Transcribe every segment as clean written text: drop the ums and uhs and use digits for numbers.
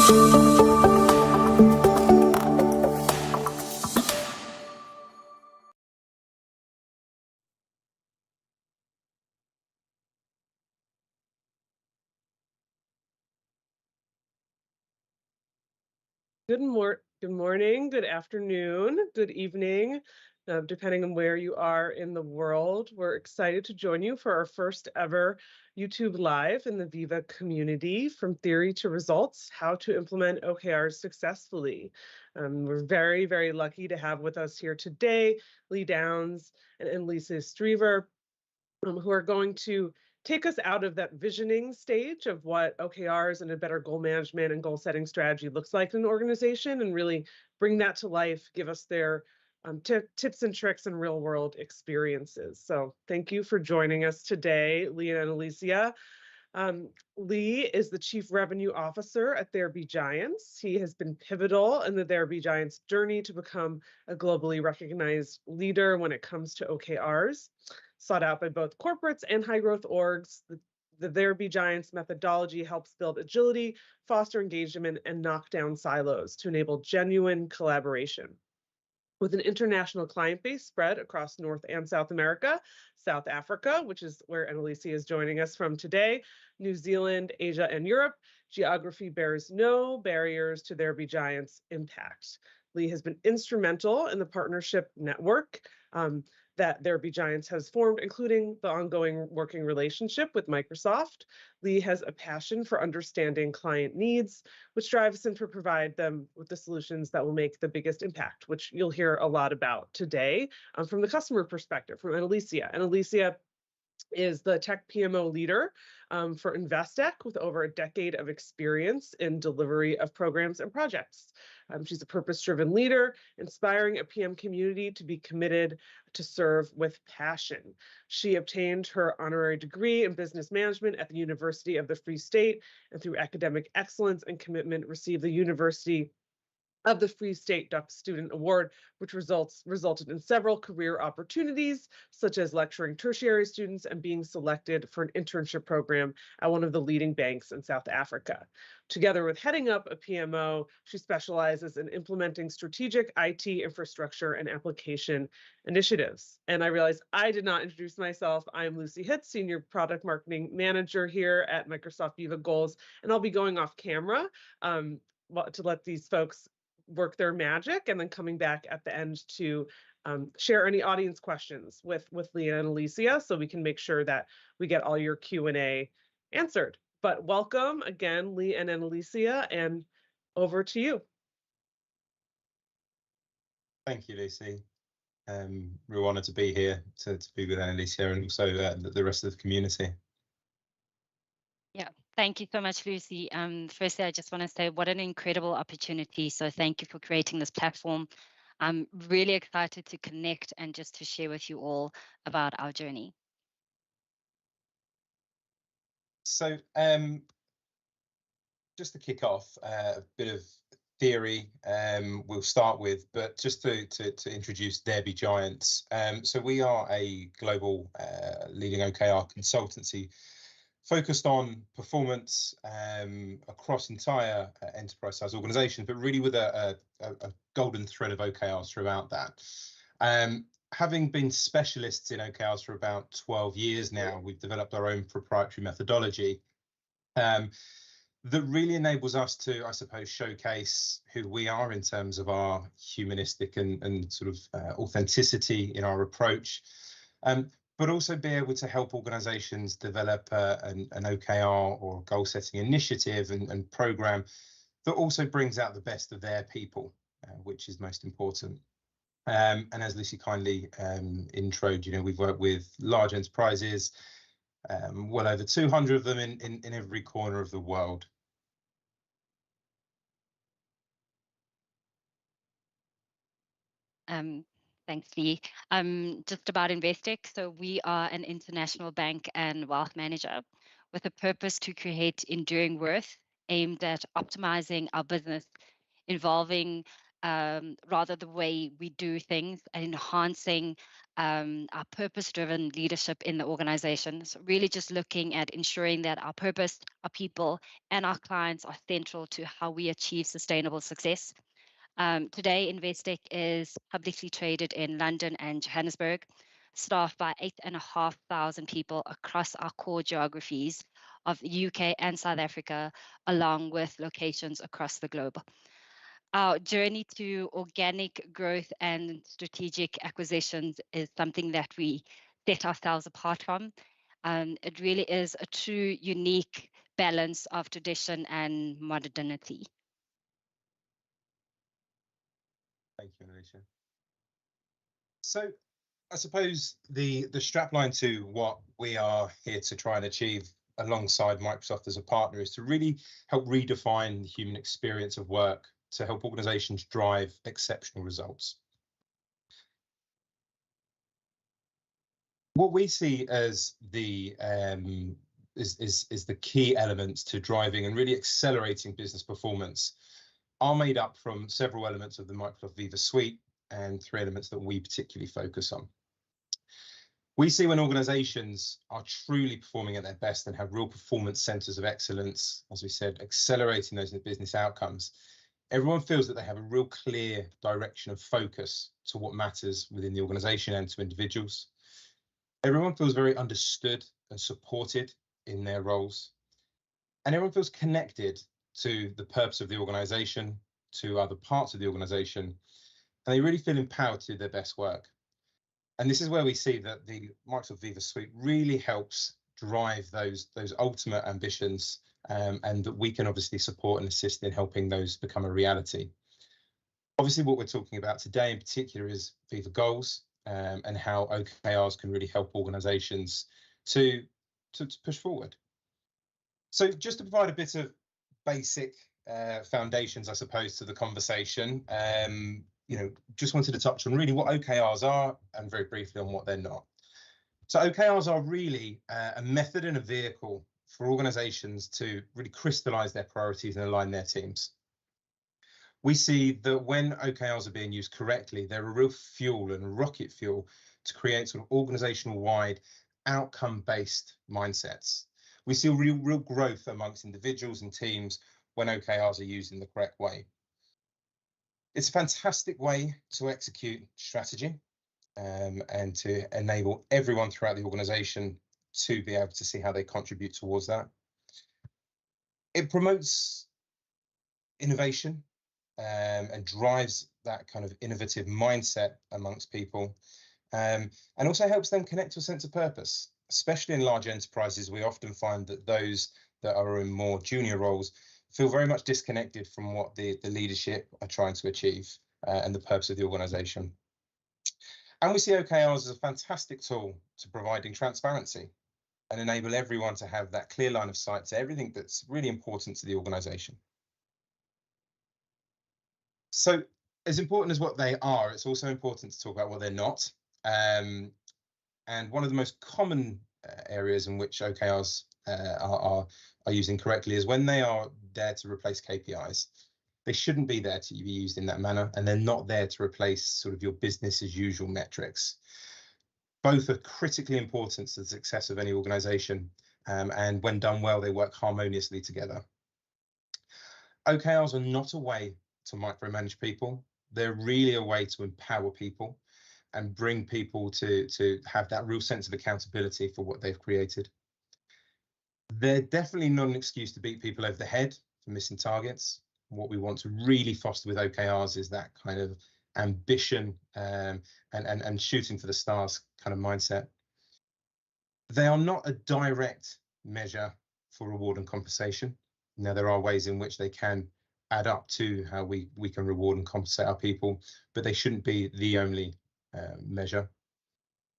Good morning, good afternoon, good evening, depending on where you are in the world. We're excited to join you for our first ever YouTube Live in the Viva community, From Theory to Results, How to Implement OKRs Successfully. We're very, very lucky to have with us here today Lee Downs and Enolicia Strever, who are going to take us out of that visioning stage of what OKRs and a better goal management and goal setting strategy looks like in an organization, and really bring that to life, give us their tips and tricks and real world experiences. So thank you for joining us today, Lee and Enolicia. Lee is the Chief Revenue Officer at There Be Giants. He has been pivotal in the There Be Giants journey to become a globally recognized leader when it comes to OKRs. Sought out by both corporates and high growth orgs, the There Be Giants methodology helps build agility, foster engagement, and knock down silos to enable genuine collaboration. With an international client base spread across North and South America, South Africa, which is where Enolicia is joining us from today, New Zealand, Asia, and Europe, geography bears no barriers to There Be Giants' impact. Lee has been instrumental in the partnership network that There Be Giants has formed, including the ongoing working relationship with Microsoft. Lee has a passion for understanding client needs, which drives him to provide them with the solutions that will make the biggest impact, which you'll hear a lot about today from the customer perspective, from Enolicia. Enolicia is the tech PMO leader for Investec, with over a decade of experience in delivery of programs and projects. She's a purpose-driven leader, inspiring a PM community to be committed to serve with passion. She obtained her honorary degree in business management at the University of the Free State, and through academic excellence and commitment, received the University of the Free State Duck Student Award, which resulted in several career opportunities, such as lecturing tertiary students and being selected for an internship program at one of the leading banks in South Africa. Together with heading up a PMO, she specializes in implementing strategic IT infrastructure and application initiatives. And I realized I did not introduce myself. I'm Lucy Hitz, Senior Product Marketing Manager here at Microsoft Viva Goals, and I'll be going off camera to let these folks work their magic, and then coming back at the end to share any audience questions with Lee and Enolicia, so we can make sure that we get all your Q&A answered. But welcome again, Lee and Enolicia, and over to you. Thank you, Lucy. Real honor to be here, to be with Enolicia and also the rest of the community. Yeah, thank you so much, Lucy. Firstly, I just want to say what an incredible opportunity. So thank you for creating this platform. I'm really excited to connect and just to share with you all about our journey. So just to kick off, a bit of theory we'll start with, but just to introduce There Be Giants. So we are a global leading OKR consultancy focused on performance across entire enterprise size organizations, but really with a golden thread of OKRs throughout that. Having been specialists in OKRs for about 12 years now, we've developed our own proprietary methodology that really enables us to, I suppose, showcase who we are in terms of our humanistic and sort of authenticity in our approach. But also be able to help organizations develop an OKR or goal setting initiative and program that also brings out the best of their people, which is most important. And as Lucy kindly introed, you know, we've worked with large enterprises, well over 200 of them in every corner of the world. Thanks, Lee. Just about Investex. So we are an international bank and wealth manager with a purpose to create enduring worth aimed at optimizing our business, involving rather the way we do things and enhancing our purpose-driven leadership in the organization. So really just looking at ensuring that our purpose, our people, and our clients are central to how we achieve sustainable success. Today, Investec is publicly traded in London and Johannesburg, staffed by 8,500 people across our core geographies of the UK and South Africa, along with locations across the globe. Our journey to organic growth and strategic acquisitions is something that we set ourselves apart from. It really is a true unique balance of tradition and modernity. Thank you, Enolicia. So I suppose the strapline to what we are here to try and achieve alongside Microsoft as a partner is to really help redefine the human experience of work to help organizations drive exceptional results. What we see as the is the key elements to driving and really accelerating business performance are made up from several elements of the Microsoft Viva suite and 3 elements that we particularly focus on. We see when organizations are truly performing at their best and have real performance centers of excellence, as we said, accelerating those business outcomes, everyone feels that they have a real clear direction of focus to what matters within the organization and to individuals. Everyone feels very understood and supported in their roles. And everyone feels connected to the purpose of the organization, to other parts of the organization, and they really feel empowered to do their best work. And this is where we see that the Microsoft Viva suite really helps drive those ultimate ambitions, and that we can obviously support and assist in helping those become a reality. Obviously, what we're talking about today in particular is Viva Goals, and how OKRs can really help organizations to push forward. So just to provide a bit of basic foundations, I suppose, to the conversation, just wanted to touch on really what OKRs are and very briefly on what they're not. So OKRs are really a method and a vehicle for organizations to really crystallize their priorities and align their teams. We see that when OKRs are being used correctly, they're a real fuel and rocket fuel to create sort of organizational-wide outcome-based mindsets. We see real growth amongst individuals and teams when OKRs are used in the correct way. It's a fantastic way to execute strategy, and to enable everyone throughout the organization to be able to see how they contribute towards that. It promotes innovation, and drives that kind of innovative mindset amongst people, and also helps them connect to a sense of purpose. Especially in large enterprises, we often find that those that are in more junior roles feel very much disconnected from what the leadership are trying to achieve, and the purpose of the organization. And we see OKRs as a fantastic tool to providing transparency and enable everyone to have that clear line of sight to everything that's really important to the organization. So as important as what they are, it's also important to talk about what they're not. And one of the most common areas in which OKRs are used incorrectly is when they are there to replace KPIs. They shouldn't be there to be used in that manner, and they're not there to replace sort of your business as usual metrics. Both are critically important to the success of any organization, and when done well, they work harmoniously together. OKRs are not a way to micromanage people. They're really a way to empower people and bring people to have that real sense of accountability for what they've created. They're definitely not an excuse to beat people over the head for missing targets. What we want to really foster with OKRs is that kind of ambition, and shooting for the stars kind of mindset. They are not a direct measure for reward and compensation. Now, there are ways in which they can add up to how we can reward and compensate our people, but they shouldn't be the only measure.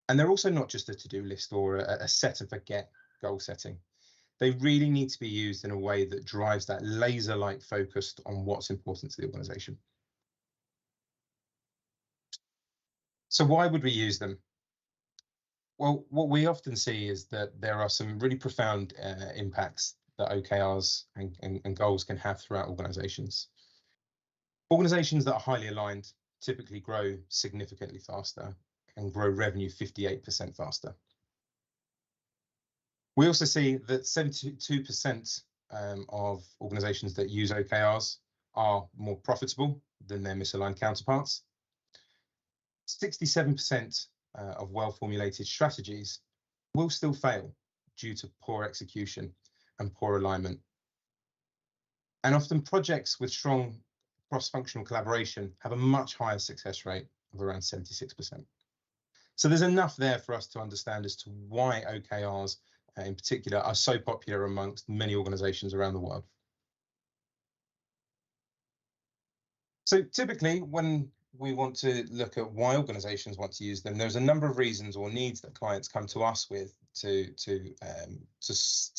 And they're also not just a to-do list or a set and forget goal setting. They really need to be used in a way that drives that laser-like focus on what's important to the organization. So why would we use them? Well, what we often see is that there are some really profound impacts that OKRs and goals can have throughout organizations. Organizations that are highly aligned typically grow significantly faster and grow revenue 58% faster. We also see that 72% of organizations that use OKRs are more profitable than their misaligned counterparts. 67% of well-formulated strategies will still fail due to poor execution and poor alignment. And often projects with strong cross-functional collaboration have a much higher success rate of around 76%. So there's enough there for us to understand as to why OKRs in particular are so popular amongst many organizations around the world. So typically when we want to look at why organizations want to use them, there's a number of reasons or needs that clients come to us with to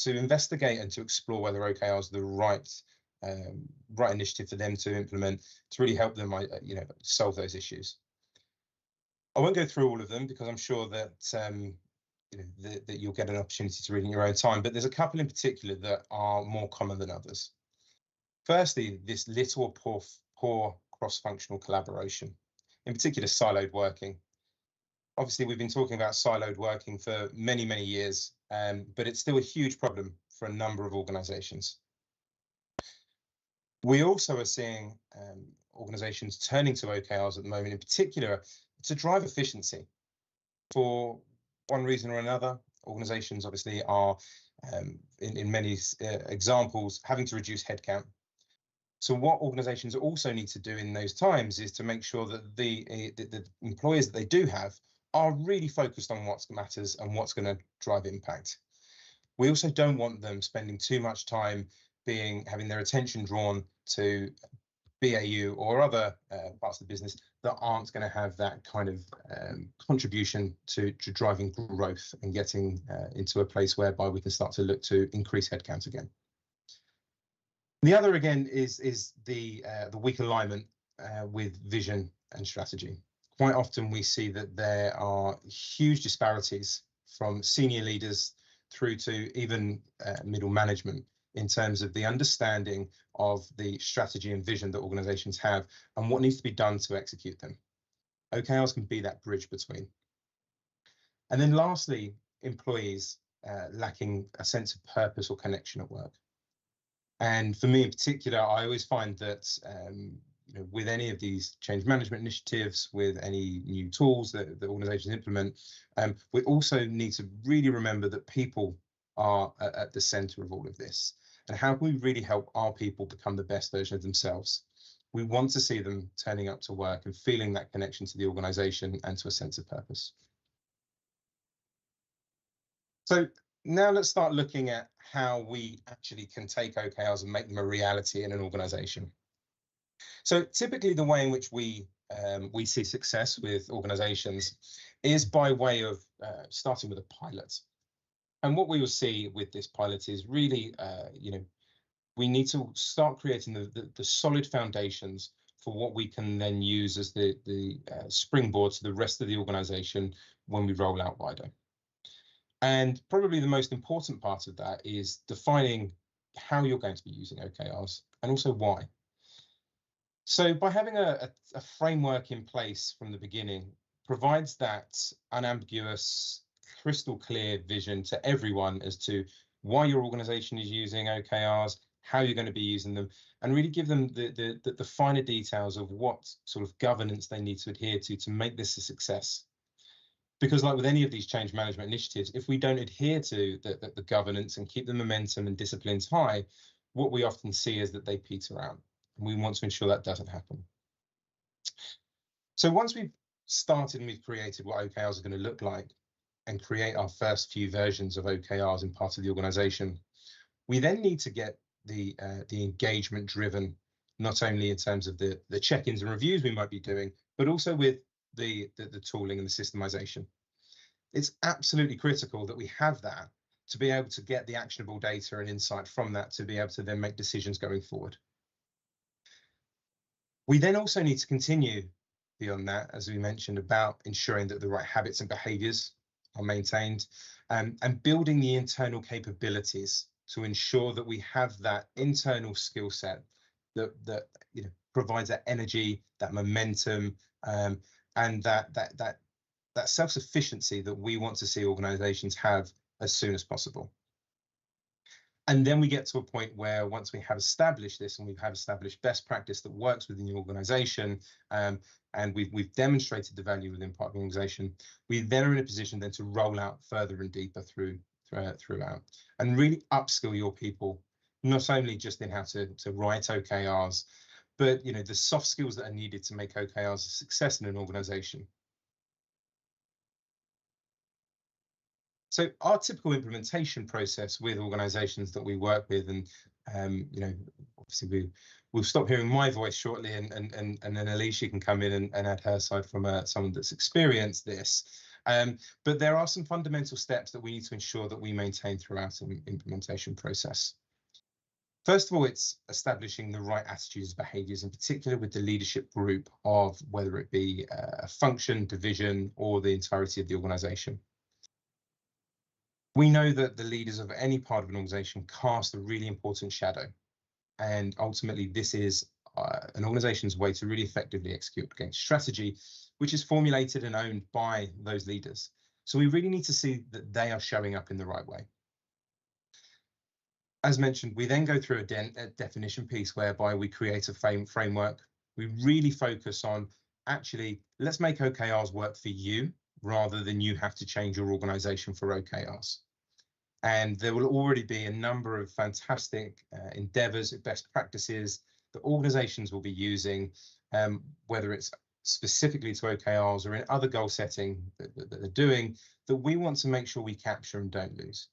investigate and to explore whether OKRs are the right initiative for them to implement to really help them solve those issues. I won't go through all of them because I'm sure that that you'll get an opportunity to read in your own time, but there's a couple in particular that are more common than others. Firstly, this little or poor cross-functional collaboration, in particular siloed working. Obviously, we've been talking about siloed working for many, many years, but it's still a huge problem for a number of organizations. We also are seeing organizations turning to OKRs at the moment, in particular, to drive efficiency. For one reason or another, organizations obviously are, in many examples, having to reduce headcount. So what organizations also need to do in those times is to make sure that the employees that they do have are really focused on what matters and what's going to drive impact. We also don't want them spending too much time having their attention drawn to BAU or other parts of the business that aren't going to have that kind of contribution to driving growth and getting into a place whereby we can start to look to increase headcount again. The other, again, is the weak alignment with vision and strategy. Quite often we see that there are huge disparities from senior leaders through to even middle management in terms of the understanding of the strategy and vision that organizations have and what needs to be done to execute them. OKRs can be that bridge between. And then lastly, employees lacking a sense of purpose or connection at work. And for me in particular, I always find that with any of these change management initiatives, with any new tools that organizations implement, we also need to really remember that people are at the center of all of this. And how can we really help our people become the best version of themselves? We want to see them turning up to work and feeling that connection to the organization and to a sense of purpose. So now let's start looking at how we actually can take OKRs and make them a reality in an organization. So typically the way in which we see success with organizations is by way of starting with a pilot. And what we will see with this pilot is really, we need to start creating the solid foundations for what we can then use as the springboard to the rest of the organization when we roll out wider. And probably the most important part of that is defining how you're going to be using OKRs and also why. So by having a framework in place from the beginning provides that unambiguous, crystal clear vision to everyone as to why your organization is using OKRs, how you're going to be using them, and really give them the finer details of what sort of governance they need to adhere to make this a success. Because like with any of these change management initiatives, if we don't adhere to the governance and keep the momentum and disciplines high, what we often see is that they peter out. And we want to ensure that doesn't happen. So once we've started and we've created what OKRs are going to look like and create our first few versions of OKRs in part of the organization, we then need to get the engagement driven, not only in terms of the check-ins and reviews we might be doing, but also with the tooling and the systemization. It's absolutely critical that we have that to be able to get the actionable data and insight from that to be able to then make decisions going forward. We then also need to continue beyond that, as we mentioned, about ensuring that the right habits and behaviors are maintained, and building the internal capabilities to ensure that we have that internal skill set that provides that energy, that momentum, and that that self-sufficiency that we want to see organizations have as soon as possible. And then we get to a point where once we have established this and we have established best practice that works within the organization, and we've demonstrated the value within part of the organization, we then are in a position then to roll out further and deeper throughout and really upskill your people, not only just in how to write OKRs, but the soft skills that are needed to make OKRs a success in an organization. So our typical implementation process with organizations that we work with, and obviously we'll stop hearing my voice shortly, and then Alicia can come in and add her side from someone that's experienced this. But there are some fundamental steps that we need to ensure that we maintain throughout an implementation process. First of all, it's establishing the right attitudes and behaviors, in particular with the leadership group of whether it be a function, division, or the entirety of the organization. We know that the leaders of any part of an organization cast a really important shadow. And ultimately, this is an organization's way to really effectively execute against strategy, which is formulated and owned by those leaders. So we really need to see that they are showing up in the right way. As mentioned, we then go through a definition piece whereby we create a framework. We really focus on, actually, let's make OKRs work for you, rather than you have to change your organization for OKRs. And there will already be a number of fantastic endeavors, best practices that organizations will be using, whether it's specifically to OKRs or in other goal setting that they're doing, that we want to make sure we capture and don't lose.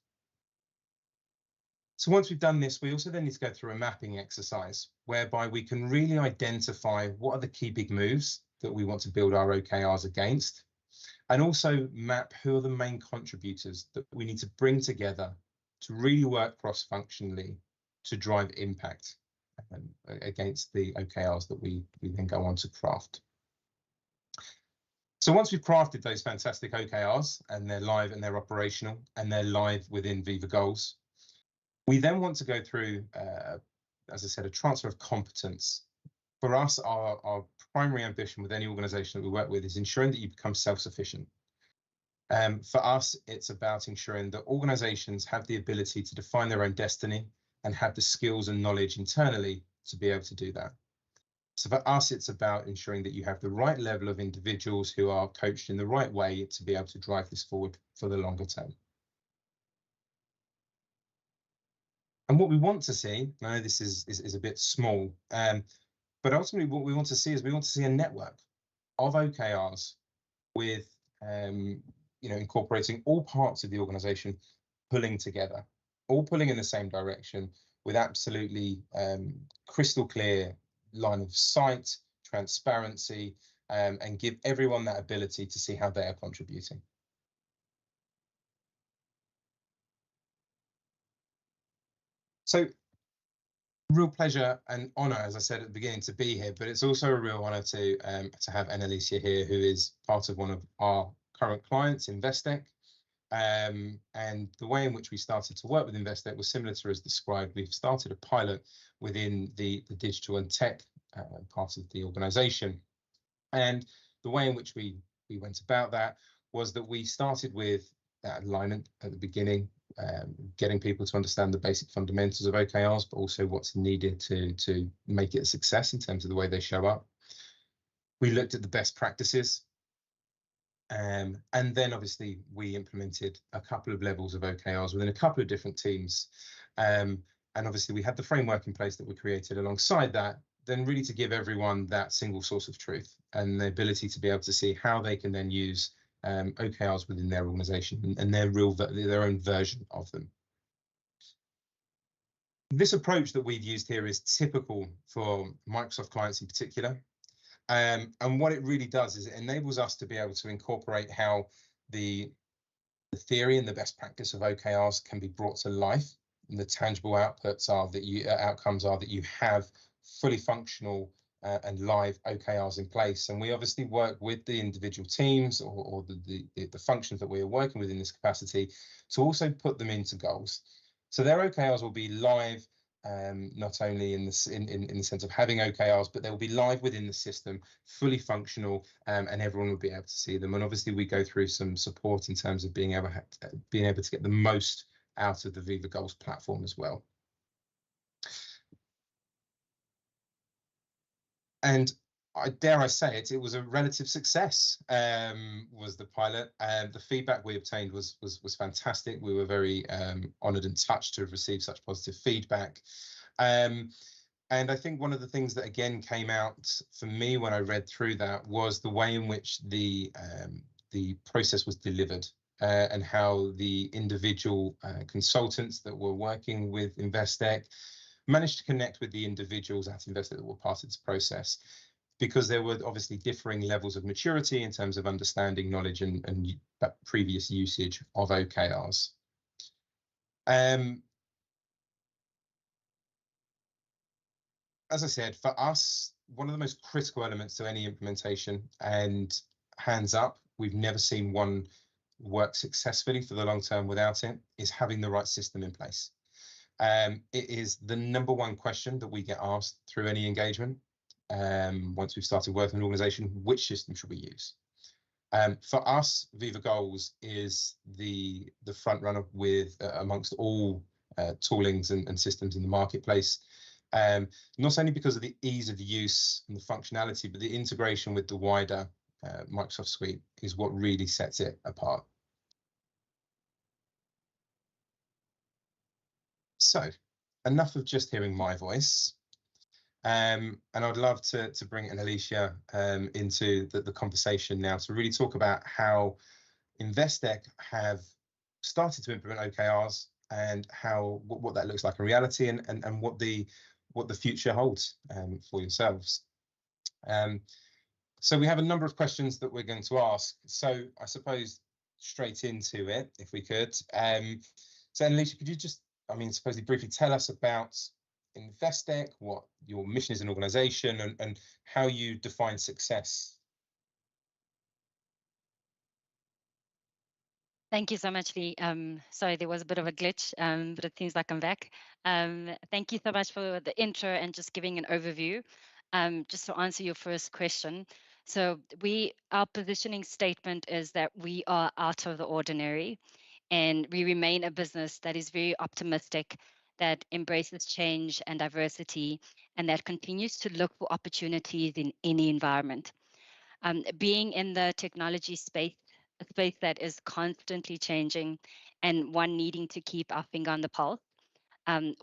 So once we've done this, we also then need to go through a mapping exercise whereby we can really identify what are the key big moves that we want to build our OKRs against, and also map who are the main contributors that we need to bring together to really work cross-functionally to drive impact against the OKRs that we then go on to craft. So once we've crafted those fantastic OKRs and they're live and they're operational and they're live within Viva Goals, we then want to go through, as I said, a transfer of competence. For us, our primary ambition with any organization that we work with is ensuring that you become self-sufficient. For us, it's about ensuring that organizations have the ability to define their own destiny and have the skills and knowledge internally to be able to do that. So for us, it's about ensuring that you have the right level of individuals who are coached in the right way to be able to drive this forward for the longer term. And what we want to see, I know this is a bit small, but ultimately what we want to see is we want to see a network of OKRs with, incorporating all parts of the organization pulling together, all pulling in the same direction with absolutely crystal clear line of sight, transparency, and give everyone that ability to see how they are contributing. So, real pleasure and honor, as I said at the beginning, to be here, but it's also a real honor to have Enolicia here, who is part of one of our current clients, Investec. And the way in which we started to work with Investec was similar to as described. We've started a pilot within the digital and tech part of the organization. And the way in which we went about that was that we started with that alignment at the beginning, getting people to understand the basic fundamentals of OKRs, but also what's needed to make it a success in terms of the way they show up. We looked at the best practices. And then obviously we implemented a couple of levels of OKRs within a couple of different teams. And obviously we had the framework in place that we created alongside that, then really to give everyone that single source of truth and the ability to be able to see how they can then use OKRs within their organization and their own version of them. This approach that we've used here is typical for Microsoft clients in particular. And what it really does is it enables us to be able to incorporate how the theory and the best practice of OKRs can be brought to life. And the tangible outputs are that outcomes are that you have fully functional and live OKRs in place. And we obviously work with the individual teams or the functions that we are working with in this capacity to also put them into goals. So their OKRs will be live, not only in the sense of having OKRs, but they will be live within the system, fully functional, and everyone will be able to see them. And obviously, we go through some support in terms of being able to get the most out of the Viva Goals platform as well. And dare I say it, it was a relative success. Was the pilot, and the feedback we obtained was fantastic. We were very honoured and touched to have received such positive feedback. And I think one of the things that again came out for me when I read through that was the way in which the process was delivered, and how the individual consultants that were working with Investec managed to connect with the individuals at Investec that were part of this process, because there were obviously differing levels of maturity in terms of understanding, knowledge, and previous usage of OKRs. As I said, for us, one of the most critical elements to any implementation, and hands up, we've never seen one work successfully for the long term without it, is having the right system in place. It is the number one question that we get asked through any engagement. Once we've started working in an organization, which system should we use? For us, Viva Goals is the front runner with amongst all toolings and systems in the marketplace. Not only because of the ease of use and the functionality, but the integration with the wider Microsoft suite is what really sets it apart. So, enough of just hearing my voice. And I'd love to bring Enolicia into the conversation now to really talk about how Investec have started to implement OKRs, and how what that looks like in reality, and what the future holds for yourselves. So we have a number of questions that we're going to ask. So I suppose straight into it, if we could. So Enolicia, could you just, supposedly briefly tell us about Investec, what your mission is as an organisation, and how you define success? Thank you so much, Lee. Sorry, there was a bit of a glitch, but it seems like I'm back. Thank you so much for the intro and just giving an overview. Just to answer your first question. So our positioning statement is that we are out of the ordinary, and we remain a business that is very optimistic, that embraces change and diversity, and that continues to look for opportunities in any environment. Being in the technology space, a space that is constantly changing, and one needing to keep our finger on the pulse,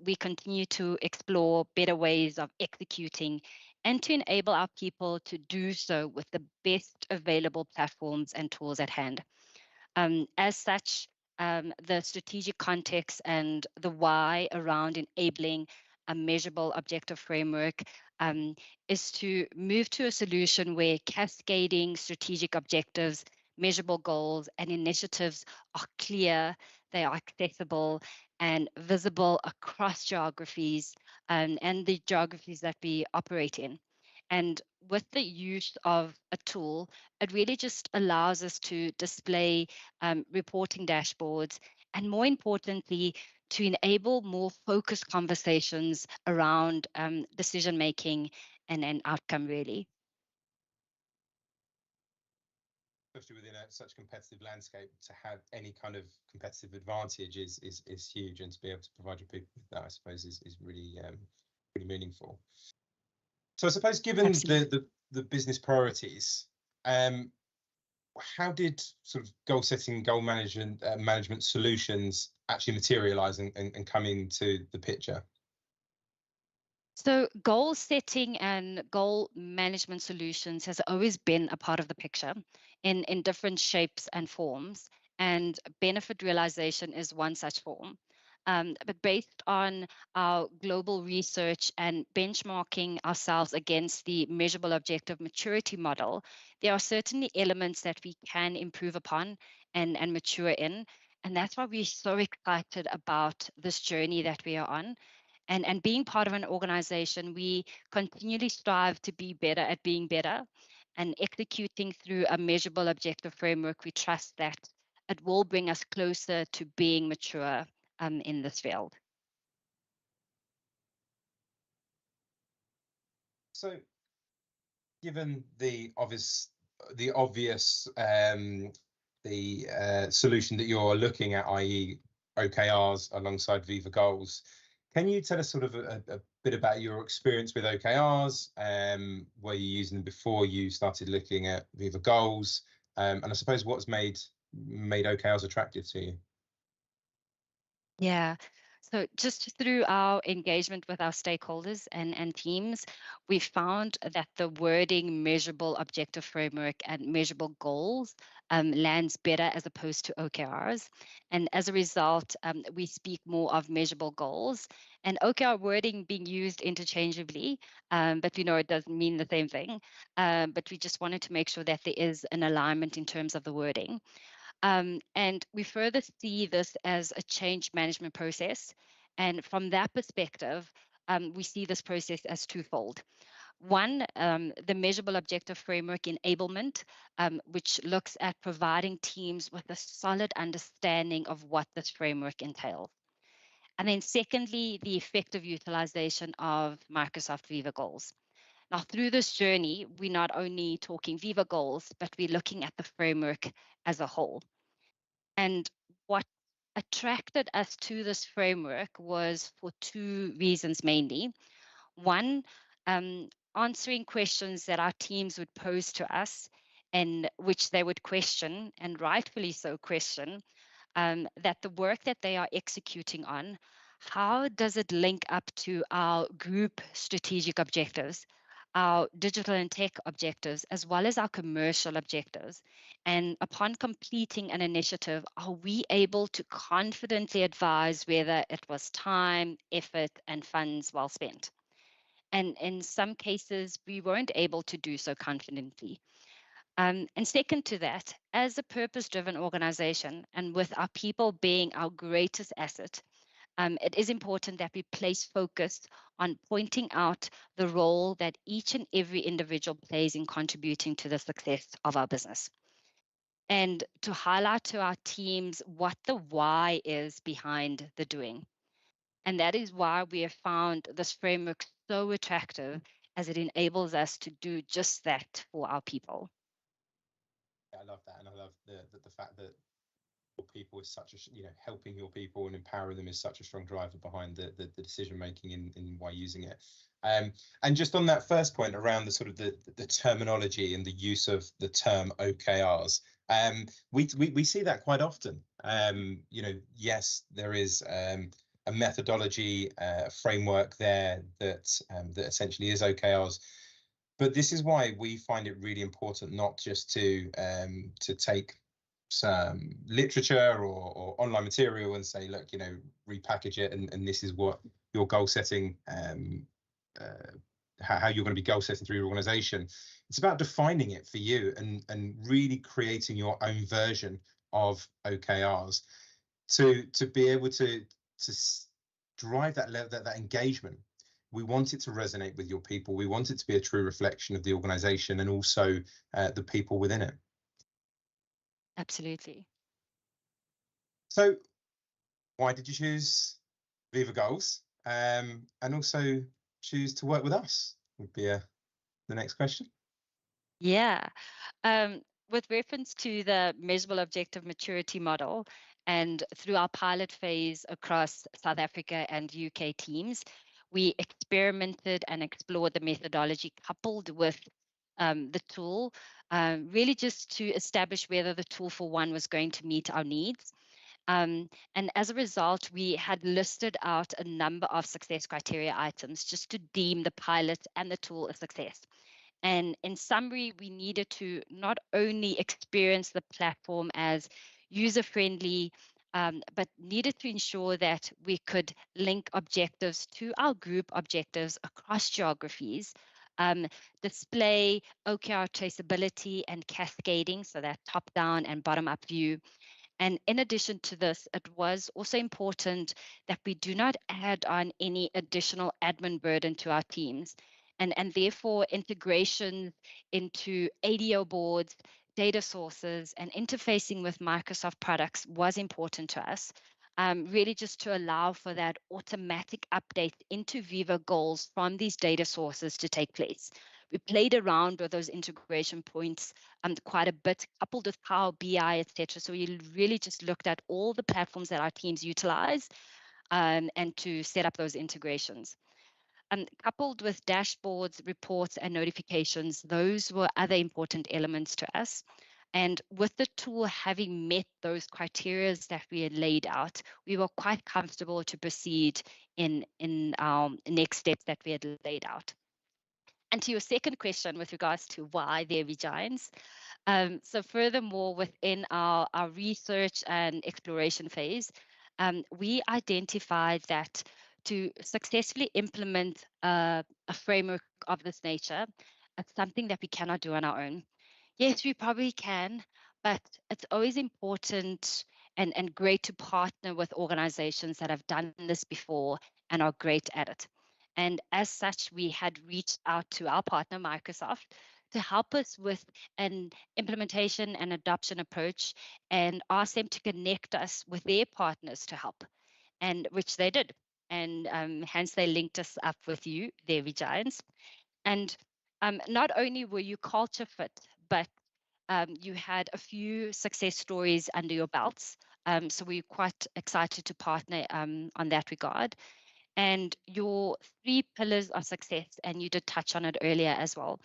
we continue to explore better ways of executing and to enable our people to do so with the best available platforms and tools at hand. As such, the strategic context and the why around enabling a measurable objective framework is to move to a solution where cascading strategic objectives, measurable goals, and initiatives are clear, they are accessible and visible across geographies, and the geographies that we operate in. And with the use of a tool, it really just allows us to display reporting dashboards, and more importantly, to enable more focused conversations around decision making and outcome, really. Especially within such a competitive landscape, to have any kind of competitive advantage is huge, and to be able to provide your people with that, I suppose, is really really meaningful. So I suppose, given the business priorities, how did sort of goal setting, goal management solutions actually materialize and come into the picture? So goal setting and goal management solutions has always been a part of the picture in different shapes and forms, and benefit realization is one such form. But based on our global research and benchmarking ourselves against the measurable objective maturity model, there are certainly elements that we can improve upon and mature in. And that's why we're so excited about this journey that we are on. And being part of an organization, we continually strive to be better at being better, and executing through a measurable objective framework. We trust that it will bring us closer to being mature in this field. So, given the obvious solution that you're looking at, i.e. OKRs alongside Viva Goals, can you tell us sort of a bit about your experience with OKRs? Were you using them before you started looking at Viva Goals? And I suppose what's made OKRs attractive to you? Yeah. So just through our engagement with our stakeholders and teams, we found that the wording measurable objective framework and measurable goals lands better as opposed to OKRs. And as a result, we speak more of measurable goals and OKR wording being used interchangeably, but we know it doesn't mean the same thing. But we just wanted to make sure that there is an alignment in terms of the wording. And we further see this as a change management process. And from that perspective, we see this process as twofold. One, the measurable objective framework enablement, which looks at providing teams with a solid understanding of what this framework entails. And then secondly, the effective utilization of Microsoft Viva Goals. Now, through this journey, we're not only talking Viva Goals, but we're looking at the framework as a whole. And what attracted us to this framework was for two reasons mainly. One, answering questions that our teams would pose to us and which they would question, and rightfully so question, that the work that they are executing on, how does it link up to our group strategic objectives, our digital and tech objectives, as well as our commercial objectives? And upon completing an initiative, are we able to confidently advise whether it was time, effort, and funds well spent? And in some cases, we weren't able to do so confidently. And second to that, as a purpose driven organization and with our people being our greatest asset, it is important that we place focus on pointing out the role that each and every individual plays in contributing to the success of our business. And to highlight to our teams what the why is behind the doing. And that is why we have found this framework so attractive, as it enables us to do just that for our people. I love that, and I love the fact that your people is such a helping your people and empowering them is such a strong driver behind the decision making in why using it. And just on that first point around the sort of the terminology and the use of the term OKRs, we see that quite often. Yes, there is a methodology, a framework there that essentially is OKRs. But this is why we find it really important not just to take some literature or online material and say, look, repackage it and this is what your goal setting, how you're going to be goal setting through your organization. It's about defining it for you and really creating your own version of OKRs to be able to drive that engagement. We want it to resonate with your people. We want it to be a true reflection of the organization and also the people within it. Absolutely. So why did you choose Viva Goals and also choose to work with us would be the next question. Yeah. With reference to the measurable objective maturity model and through our pilot phase across South Africa and UK teams, we experimented and explored the methodology coupled with the tool, really just to establish whether the tool for one was going to meet our needs. And as a result, we had listed out a number of success criteria items just to deem the pilot and the tool a success. And in summary, we needed to not only experience the platform as user-friendly, but needed to ensure that we could link objectives to our group objectives across geographies, display OKR traceability and cascading, so that top-down and bottom-up view. And in addition to this, it was also important that we do not add on any additional admin burden to our teams. And therefore, integration into ADO boards, data sources, and interfacing with Microsoft products was important to us. really just to allow for that automatic update into Viva goals from these data sources to take place. We played around with those integration points quite a bit, coupled with Power BI, etc. So we really just looked at all the platforms that our teams utilize and to set up those integrations. Coupled with dashboards, reports, and notifications, those were other important elements to us. And with the tool having met those criteria that we had laid out, we were quite comfortable to proceed in our next steps that we had laid out. And to your second question with regards to why the heavy giants, so furthermore, within our research and exploration phase, we identified that to successfully implement a framework of this nature, it's something that we cannot do on our own. Yes, we probably can, but it's always important and great to partner with organizations that have done this before and are great at it. And as such, we had reached out to our partner, Microsoft, to help us with an implementation and adoption approach and asked them to connect us with their partners to help, and which they did. And hence they linked us up with you, their giants. And not only were you culture fit, but you had a few success stories under your belts. So we're quite excited to partner on that regard. And your 3 pillars of success, and you did touch on it earlier as well,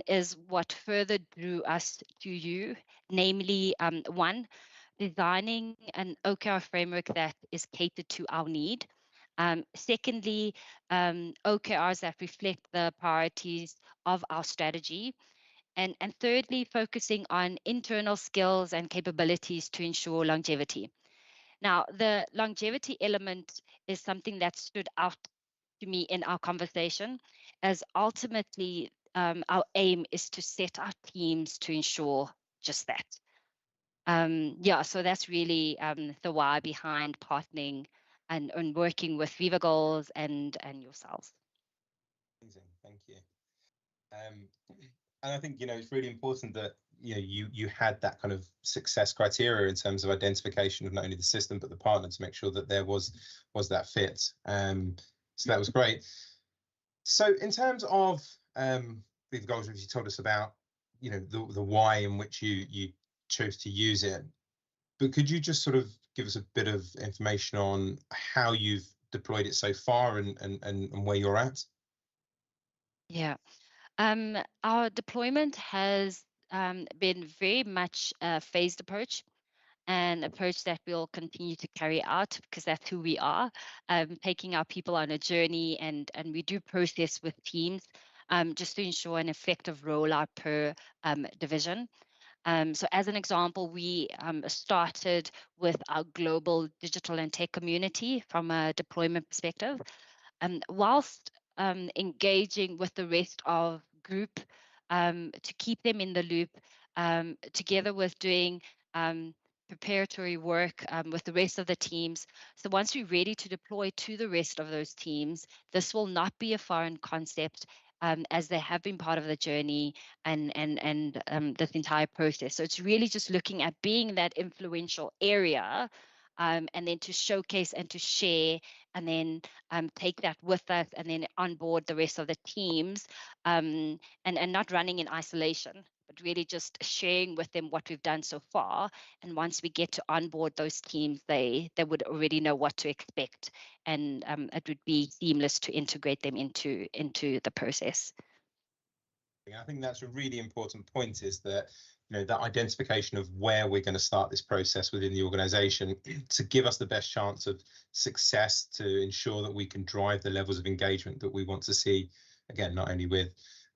is what further drew us to you, namely, 1, designing an OKR framework that is catered to our need. Secondly, OKRs that reflect the priorities of our strategy. And thirdly, focusing on internal skills and capabilities to ensure longevity. Now, the longevity element is something that stood out to me in our conversation, as ultimately our aim is to set our teams to ensure just that. Yeah, so that's really the why behind partnering and working with Viva Goals and yourselves. Amazing, thank you. And I think, it's really important that you had that kind of success criteria in terms of identification of not only the system but the partner to make sure that there was that fit. So that was great. So in terms of Viva Goals, which you told us about, the why in which you chose to use it, but could you just sort of give us a bit of information on how you've deployed it so far and where you're at? Yeah. Our deployment has been very much a phased approach, an approach that we'll continue to carry out because that's who we are, taking our people on a journey, and we do process with teams just to ensure an effective rollout per division. So as an example, we started with our global digital and tech community from a deployment perspective. Whilst engaging with the rest of group to keep them in the loop, together with doing preparatory work with the rest of the teams. So once we're ready to deploy to the rest of those teams, this will not be a foreign concept, as they have been part of the journey and this entire process. So it's really just looking at being that influential area, and then to showcase and to share, and then take that with us, and then onboard the rest of the teams, and not running in isolation, but really just sharing with them what we've done so far. And once we get to onboard those teams, they would already know what to expect, and it would be seamless to integrate them into the process. I think that's a really important point, is that that identification of where we're going to start this process within the organization to give us the best chance of success, to ensure that we can drive the levels of engagement that we want to see, again, not only with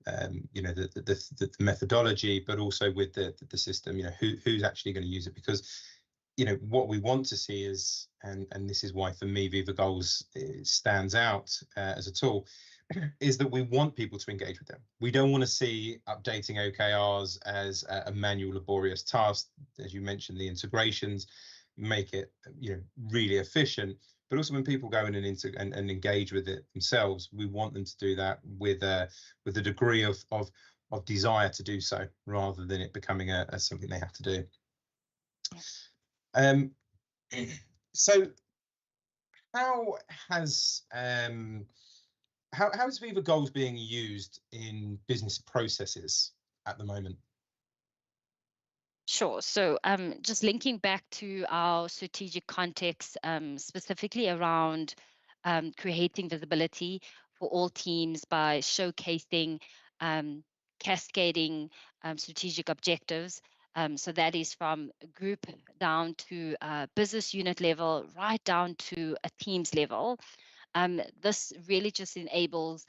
the methodology, but also with the system, who's actually going to use it. Because what we want to see is, and this is why for me Viva Goals stands out as a tool, is that we want people to engage with them. We don't want to see updating OKRs as a manual, laborious task. As you mentioned, the integrations make it really efficient, but also when people go in and engage with it themselves, we want them to do that with a degree of desire to do so, rather than it becoming a something they have to do. So how has how is Viva Goals being used in business processes at the moment? Sure. So just linking back to our strategic context, specifically around creating visibility for all teams by showcasing, cascading strategic objectives. So that is from group down to business unit level, right down to a team's level. This really just enables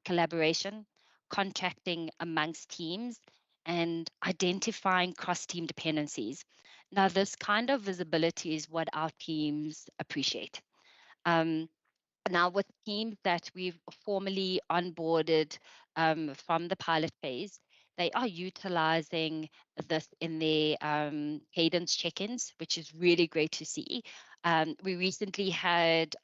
collaboration, contracting amongst teams, and identifying cross-team dependencies. Now, this kind of visibility is what our teams appreciate. Um, Now, with teams that we've formally onboarded from the pilot phase, they are utilizing this in their cadence check-ins, which is really great to see. We recently had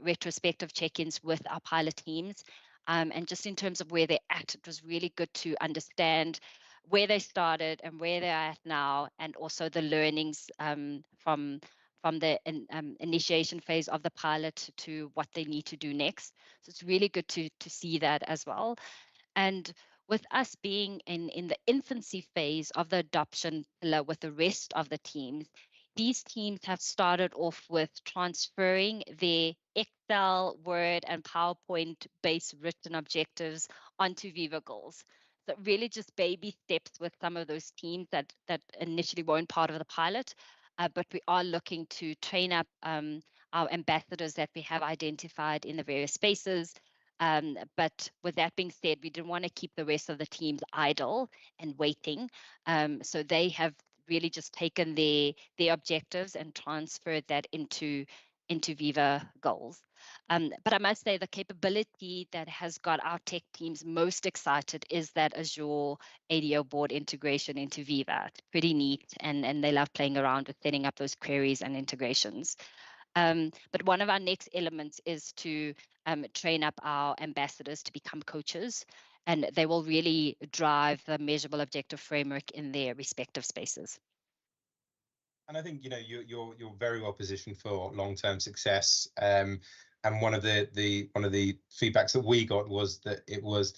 retrospective check-ins with our pilot teams. And just in terms of where they're at, it was really good to understand where they started and where they're at now, and also the learnings from the initiation phase of the pilot to what they need to do next. So it's really good to see that as well. And with us being in the infancy phase of the adoption pillar with the rest of the teams, these teams have started off with transferring their Excel, Word, and PowerPoint based written objectives onto Viva Goals. So really just baby steps with some of those teams that initially weren't part of the pilot. But we are looking to train up our ambassadors that we have identified in the various spaces. But with that being said, we didn't want to keep the rest of the teams idle and waiting. So they have really just taken their objectives and transferred that into Viva Goals. But I must say the capability that has got our tech teams most excited is that Azure ADO board integration into Viva. It's pretty neat, and they love playing around with setting up those queries and integrations. But one of our next elements is to train up our ambassadors to become coaches, and they will really drive the measurable objective framework in their respective spaces. And I think you're very well positioned for long-term success. And one of the feedbacks that we got was that it was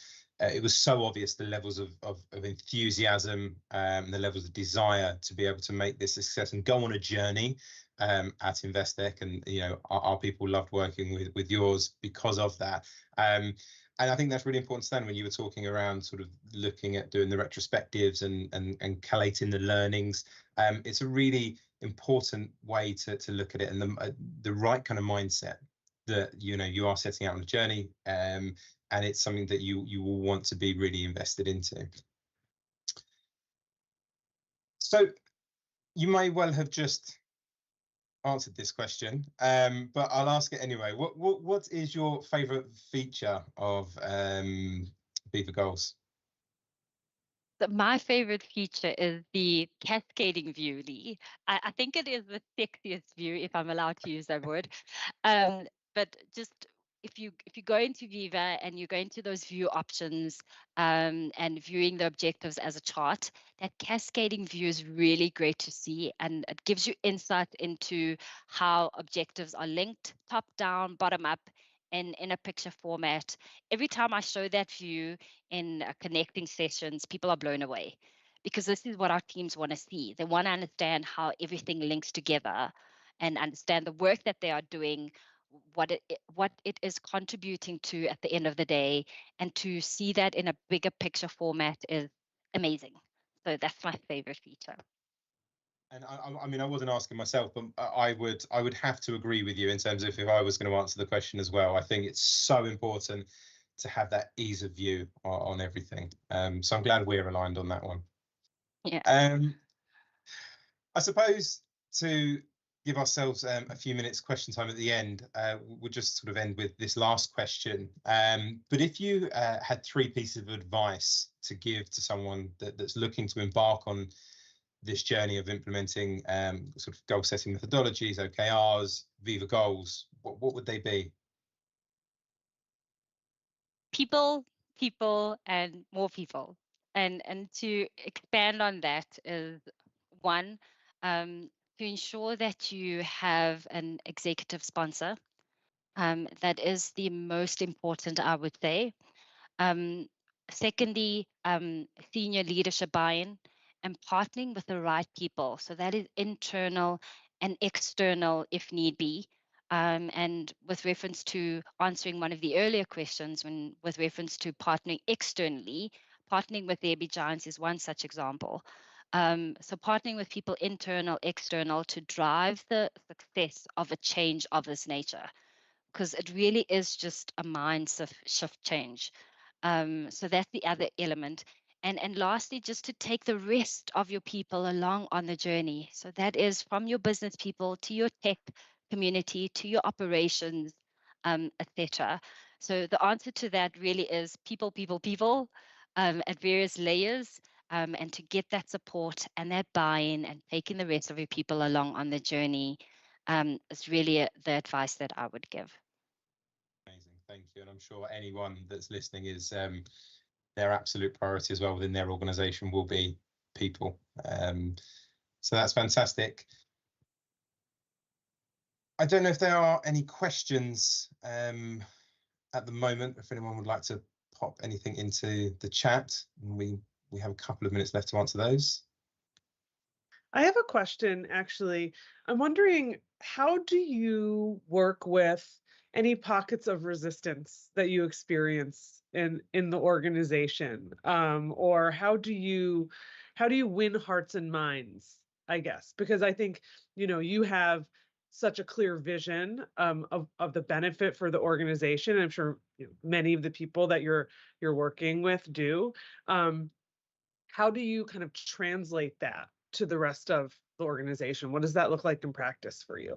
so obvious the levels of enthusiasm, the levels of desire to be able to make this a success and go on a journey at Investec. And our people loved working with yours because of that. And I think that's really important to understand when you were talking around sort of looking at doing the retrospectives and collating the learnings. It's a really important way to look at it, and the right kind of mindset that you are setting out on a journey, and it's something that you will want to be really invested into. So you may well have just answered this question, but I'll ask it anyway. What is your favorite feature of Viva Goals? My favorite feature is the cascading view, Lee. I think it is the sexiest view, if I'm allowed to use that word. But just if you go into Viva and you go into those view options and viewing the objectives as a chart, that cascading view is really great to see, and it gives you insight into how objectives are linked, top down, bottom up, in a picture format. Every time I show that view in connecting sessions, people are blown away, because this is what our teams want to see. They want to understand how everything links together and understand the work that they are doing, what it is contributing to at the end of the day, and to see that in a bigger picture format is amazing. So that's my favorite feature. And I mean, I wasn't asking myself, but I would have to agree with you in terms of if I was going to answer the question as well. I think it's so important to have that ease of view on everything. So I'm glad we're aligned on that one. Yeah. I suppose to give ourselves a few minutes question time at the end, we'll just sort of end with this last question. But if you had 3 pieces of advice to give to someone that's looking to embark on this journey of implementing sort of goal setting methodologies, OKRs, Viva Goals, what would they be? People, and more people. And to expand on that is one, to ensure that you have an executive sponsor. That is the most important, I would say. Um, Secondly, senior leadership buy-in and partnering with the right people. So that is internal and external if need be. And with reference to answering one of the earlier questions, with reference to partnering externally, partnering with the giants is one such example. So partnering with people internal, external to drive the success of a change of this nature, because it really is just a mindset shift change. So that's the other element. And lastly, just to take the rest of your people along on the journey. So that is from your business people to your tech community to your operations, etc. So the answer to that really is people, people, people, at various layers, and to get that support and that buy-in and taking the rest of your people along on the journey, is really the advice that I would give. Amazing, thank you. And I'm sure anyone that's listening is their absolute priority as well within their organization will be people. So that's fantastic. I don't know if there are any questions at the moment, if anyone would like to pop anything into the chat. We have a couple of minutes left to answer those. I have a question, actually. I'm wondering, how do you work with any pockets of resistance that you experience in the organization? Or how do you win hearts and minds, I guess? Because I think, you have such a clear vision of the benefit for the organization. I'm sure many of the people that you're working with do. How do you kind of translate that to the rest of the organization? What does that look like in practice for you?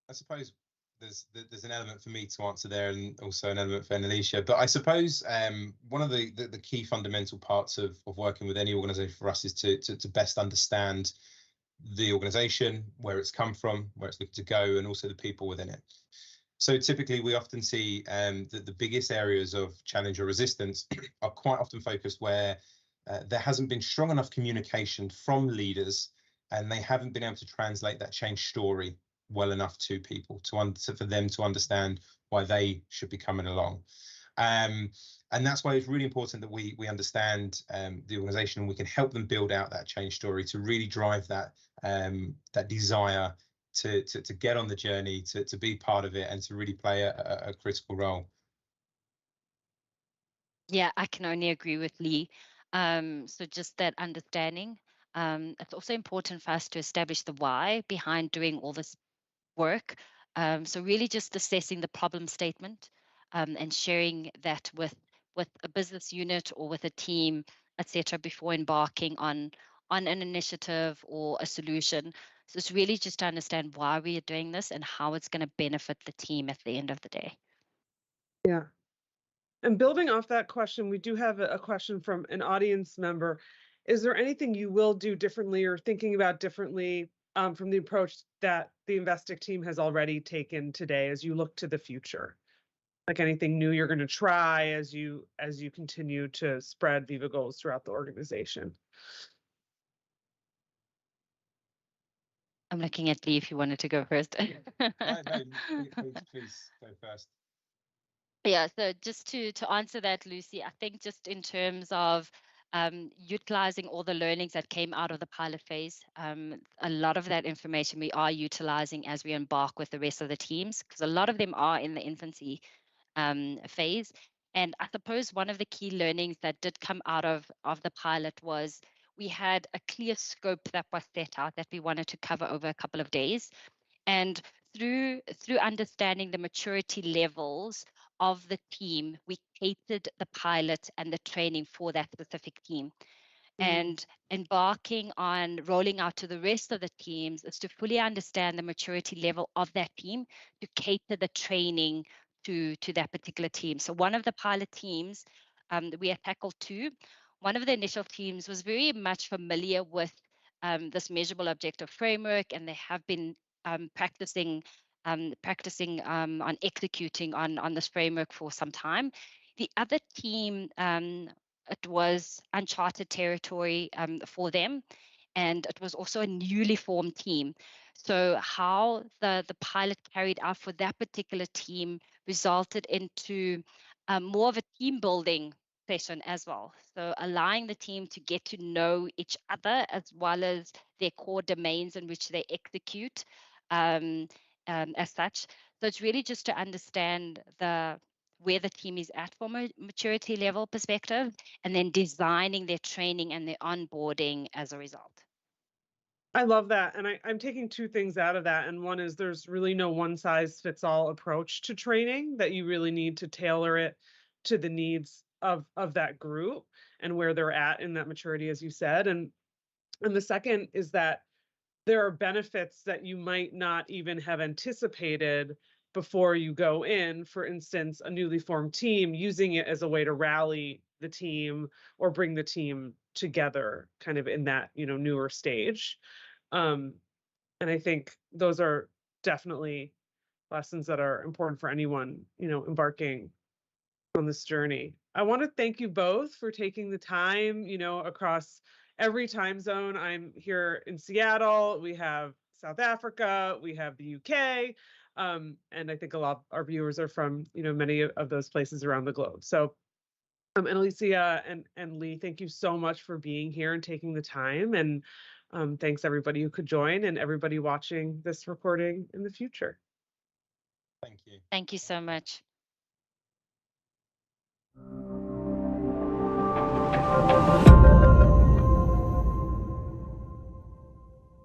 I suppose there's an element for me to answer there, and also an element for Enolicia. But I suppose one of the key fundamental parts of working with any organization for us is to best understand the organization, where it's come from, where it's looking to go, and also the people within it. So typically we often see that the biggest areas of challenge or resistance are quite often focused where there hasn't been strong enough communication from leaders, and they haven't been able to translate that change story well enough to people for them to understand why they should be coming along. And that's why it's really important that we understand the organization, and we can help them build out that change story to really drive that desire to get on the journey, to be part of it, and to really play a critical role. Yeah, I can only agree with Lee. So just that understanding. It's also important for us to establish the why behind doing all this work. So really just assessing the problem statement, and sharing that with a business unit or with a team, etc., before embarking on an initiative or a solution. So it's really just to understand why we are doing this and how it's going to benefit the team at the end of the day. Yeah. And building off that question, we do have a question from an audience member. Is there anything you will do differently or thinking about differently from the approach that the Investec team has already taken today as you look to the future? Like anything new you're going to try as you continue to spread Viva goals throughout the organization? I'm looking at Lee if you wanted to go first. No, please go first. Yeah, so just to answer that, Lucy, I think just in terms of utilizing all the learnings that came out of the pilot phase, a lot of that information we are utilizing as we embark with the rest of the teams, because a lot of them are in the infancy phase. And I suppose one of the key learnings that did come out of the pilot was we had a clear scope that was set out that we wanted to cover over a couple of days. And through understanding the maturity levels of the team, we catered the pilot and the training for that specific team. And embarking on rolling out to the rest of the teams is to fully understand the maturity level of that team to cater the training to that particular team. So one of the pilot teams, we had tackled two. One of the initial teams was very much familiar with this measurable objective framework, and they have been practicing on executing on this framework for some time. The other team, it was uncharted territory for them, and it was also a newly formed team. So how the pilot carried out for that particular team resulted into more of a team building session as well. So allowing the team to get to know each other as well as their core domains in which they execute as such. So it's really just to understand where the team is at from a maturity level perspective, and then designing their training and their onboarding as a result. I love that. And I'm taking two things out of that. And one is there's really no one size fits all approach to training, that you really need to tailor it to the needs of that group and where they're at in that maturity, as you said. And the second is that there are benefits that you might not even have anticipated before you go in. For instance, a newly formed team, using it as a way to rally the team or bring the team together kind of in that, newer stage. And I think those are definitely lessons that are important for anyone, embarking on this journey. I want to thank you both for taking the time, across every time zone. I'm here in Seattle. We have South Africa, we have the UK, and I think a lot of our viewers are from, many of those places around the globe. So, Enolicia and Lee, thank you so much for being here and taking the time. And thanks everybody who could join and everybody watching this recording in the future. Thank you. Thank you so much.